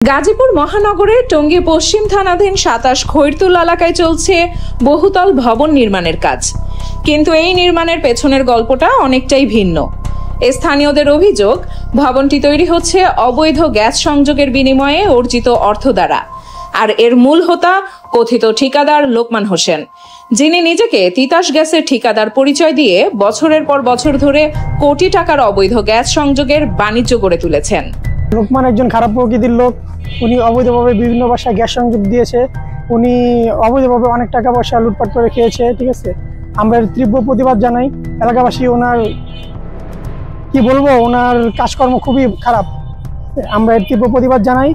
গাজীপুর মহানগরের টঙ্গী পশ্চিম থানাধীন ২৭ খৈরতুল এলাকায় চলছে বহুতল ভবন নির্মাণের কাজ, কিন্তু এই নির্মাণের পেছনের গল্পটা অনেকটাই ভিন্ন। স্থানীয়দের অভিযোগ, ভবনটি তৈরি হচ্ছে অবৈধ গ্যাস সংযোগের বিনিময়ে অর্জিত অর্থ দ্বারা, আর এর মূল হোতা কথিত ঠিকাদার লোকমান হোসেন, যিনি নিজেকে তিতাস গ্যাসের ঠিকাদার পরিচয় দিয়ে বছরের পর বছর ধরে কোটি টাকার অবৈধ গ্যাস সংযোগের বাণিজ্য গড়ে তুলেছেন। লোকমান একজন খারাপ প্রকৃতির লোক। উনি অবৈধভাবে বিভিন্ন বাসায় গ্যাস সংযোগ দিয়েছে। উনি অবৈধভাবে অনেক টাকা পয়সা লুটপাট করে খেয়েছে। ঠিক আছে, আমরা তীব্র প্রতিবাদ জানাই। এলাকাবাসী ওনার কি বলবো, ওনার কাজকর্ম খুবই খারাপ। আমরা এর তীব্র প্রতিবাদ জানাই।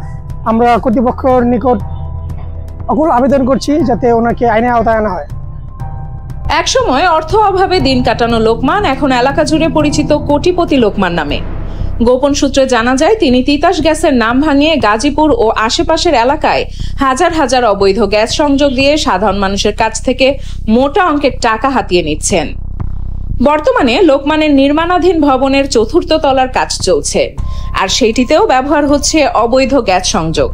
আমরা কর্তৃপক্ষের নিকট অকুল আবেদন করছি যাতে ওনাকে আইনের আওতায় আনা হয়। একসময় অর্থ অভাবে দিন কাটানো লোকমান এখন এলাকা জুড়ে পরিচিত কোটিপতি লোকমান নামে। গোপন সূত্রে জানা যায়, তিনি তিতাস গ্যাসের নাম ভাঙিয়ে গাজীপুর ও আশেপাশের এলাকায় হাজার হাজার অবৈধ গ্যাস সংযোগ দিয়ে সাধারণ মানুষের কাছ থেকে মোটা অঙ্কের টাকা হাতিয়ে নিচ্ছেন। বর্তমানে লোকমানের নির্মাণাধীন ভবনের ৪র্থ তলার কাজ চলছে, আর সেইটিতেও ব্যবহার হচ্ছে অবৈধ গ্যাস সংযোগ।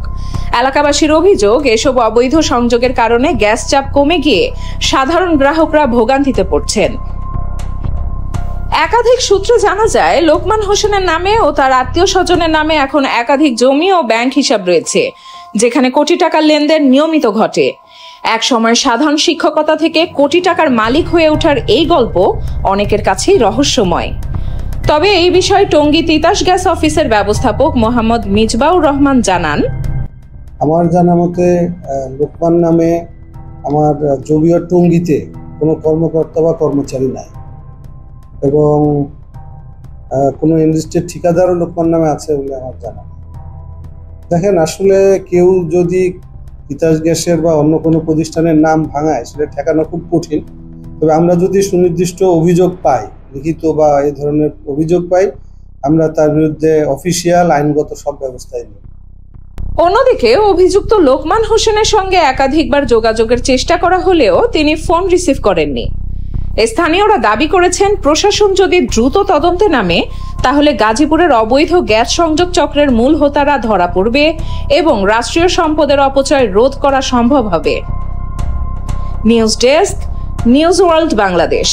এলাকাবাসীর অভিযোগ, এসব অবৈধ সংযোগের কারণে গ্যাস চাপ কমে গিয়ে সাধারণ গ্রাহকরা ভোগান্তিতে পড়ছেন। একাধিক সূত্রে জানা যায়, লোকমান হোসেনের নামে ও তার আত্মীয় স্বজনের নামে এখন একাধিক জমি ও ব্যাংক হিসাব রয়েছে, যেখানে কোটি টাকার লেনদেন নিয়মিত ঘটে। এক সময় সাধারণ শিক্ষকতা থেকে কোটি টাকার মালিক হয়ে ওঠার এই গল্প অনেকের কাছেই রহস্যময়। তবে এই বিষয়ে টঙ্গী তিতাস গ্যাস অফিসের ব্যবস্থাপক মোহাম্মদ মিজবাউর রহমান জানান, আমার জানা মতে লোকমান নামে আমার জমিও টঙ্গীতে কোনো কর্মকর্তা বা কর্মচারী নাই, এবং কোনো ইন্ডাস্ট্রির ঠিকাদারও লোকমান নামে আছে বলে আমার জানা। দেখেন, আসলে কেউ যদি তিতাস গ্যাসের বা অন্য কোনো প্রতিষ্ঠানের নাম ভাঙায়, সেটা ঠেকানো খুব কঠিন। তবে আমরা যদি সুনির্দিষ্ট অভিযোগ পাই, লিখিত বা এই ধরনের অভিযোগ পাই, আমরা তার বিরুদ্ধে অফিসিয়াল আইনগত সব ব্যবস্থাই নিই। অন্যদিকে অভিযুক্ত লোকমান হোসেনের সঙ্গে একাধিকবার যোগাযোগের চেষ্টা করা হলেও তিনি ফোন রিসিভ করেননি। স্থানীয়রা দাবি করেছেন, প্রশাসন যদি দ্রুত তদন্তে নামে, তাহলে গাজীপুরের অবৈধ গ্যাস সংযোগ চক্রের মূল হোতারা ধরা পড়বে এবং রাষ্ট্রীয় সম্পদের অপচয় রোধ করা সম্ভব হবে। News desk, news world Bangladesh.